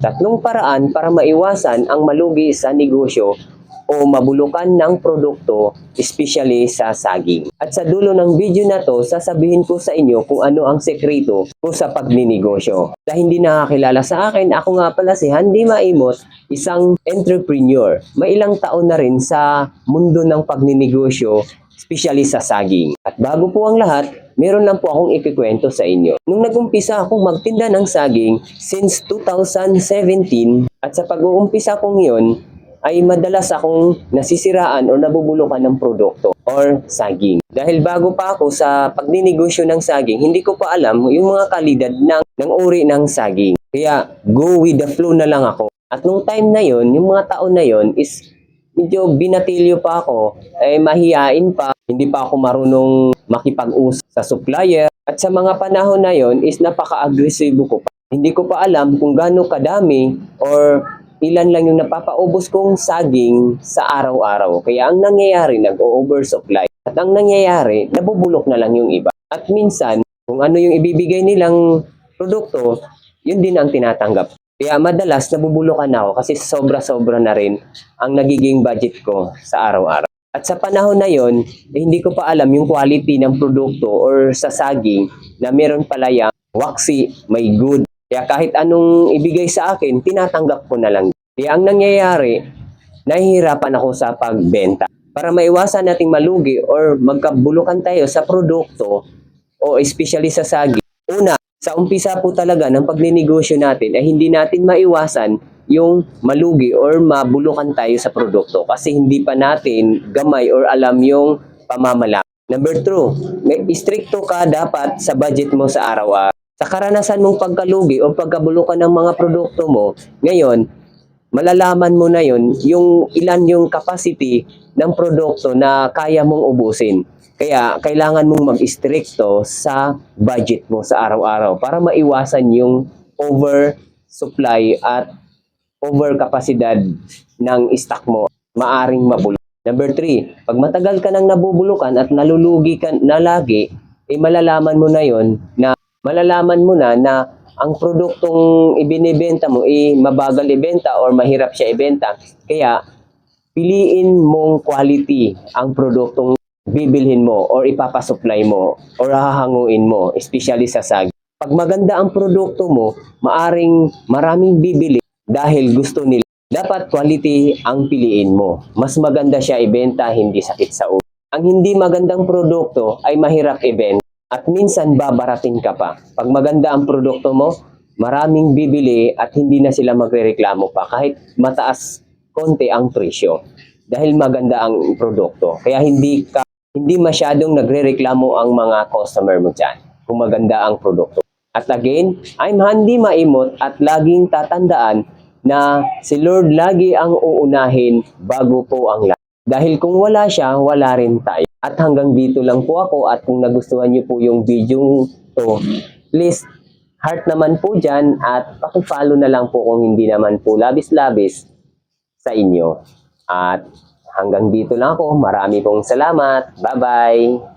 Tatlong paraan para maiwasan ang malugi sa negosyo o mabulukan ng produkto, especially sa saging. At sa dulo ng video na to, sasabihin ko sa inyo kung ano ang sekreto ko sa pagninegosyo. Sa hindi nakakilala sa akin, ako nga pala si Handy Maimot, isang entrepreneur. May ilang taon na rin sa mundo ng pagninegosyo, especially sa saging. At bago po ang lahat, meron lang po akong ikikwento sa inyo. Nung nag-umpisa akong magtinda ng saging since 2017 at sa pag-uumpisa kong yun, ay madalas akong nasisiraan o nabubulukan ng produkto or saging. Dahil bago pa ako sa pagninegosyo ng saging, hindi ko pa alam yung mga kalidad ng uri ng saging. Kaya go with the flow na lang ako. At nung time na yon, yung mga taon na yon is medyo binatilyo pa ako, mahihain pa, hindi pa ako marunong makipag-usap sa supplier. At sa mga panahon na yon is napaka-agresibo ko pa. Hindi ko pa alam kung gaano kadami or ilan lang yung napapaubos kong saging sa araw-araw. Kaya ang nangyayari, nag-oversupply. At ang nangyayari, nabubulok na lang yung iba. At minsan, kung ano yung ibibigay nilang produkto, yun din ang tinatanggap. Kaya madalas nabubulukan ako kasi sobra-sobra na rin ang nagiging budget ko sa araw-araw. At sa panahon na yon, hindi ko pa alam yung quality ng produkto or sa saging na meron pala yung waxy, may good. Kaya kahit anong ibigay sa akin, tinatanggap ko na lang. Kaya ang nangyayari, nahihirapan ako sa pagbenta. Para maiwasan nating malugi or magkabulukan tayo sa produkto o especially sa saging, una, sa umpisa po talaga ng pagninegosyo natin ay hindi natin maiwasan yung malugi or mabulukan tayo sa produkto kasi hindi pa natin gamay or alam yung pamamalakad. Number 2, may stricto ka dapat sa budget mo sa araw-araw. Sa karanasan mong pagkalugi o pagkabulukan ng mga produkto mo, ngayon, malalaman mo na yon yung ilan yung capacity ng produkto na kaya mong ubusin. Kaya kailangan mong mag-stricto sa budget mo sa araw-araw para maiwasan yung oversupply at overkapasidad ng stock mo. Maaring mabulok. Number 3, pag matagal ka nang nabubulukan at nalulugi ka na lagi, malalaman mo na ang produktong ibinibenta mo mabagal ibenta or mahirap siya ibenta. Kaya piliin mong quality ang produktong bibilhin mo or ipapasupply mo or hahanguin mo, especially sa saging. Pag maganda ang produkto mo, maraming bibili dahil gusto nila. Dapat quality ang piliin mo. Mas maganda siya ibenta, hindi sakit sa ulo. Ang hindi magandang produkto ay mahirap ibenta at minsan babaratin ka pa. Pag maganda ang produkto mo, maraming bibili at hindi na sila magrereklamo pa kahit mataas konti ang presyo dahil maganda ang produkto. Kaya hindi masyadong nagrereklamo ang mga customer mo dyan kung maganda ang produkto. At again, I'm Handy Maimot at laging tatandaan na si Lord lagi ang uunahin bago po ang lahat. Dahil kung wala siya, wala rin tayo. At hanggang dito lang po ako at kung nagustuhan niyo po yung video to, please heart naman po dyan at paki-follow na lang po kung hindi naman po labis-labis sa inyo. At hanggang dito lang ako. Marami pong salamat. Bye-bye!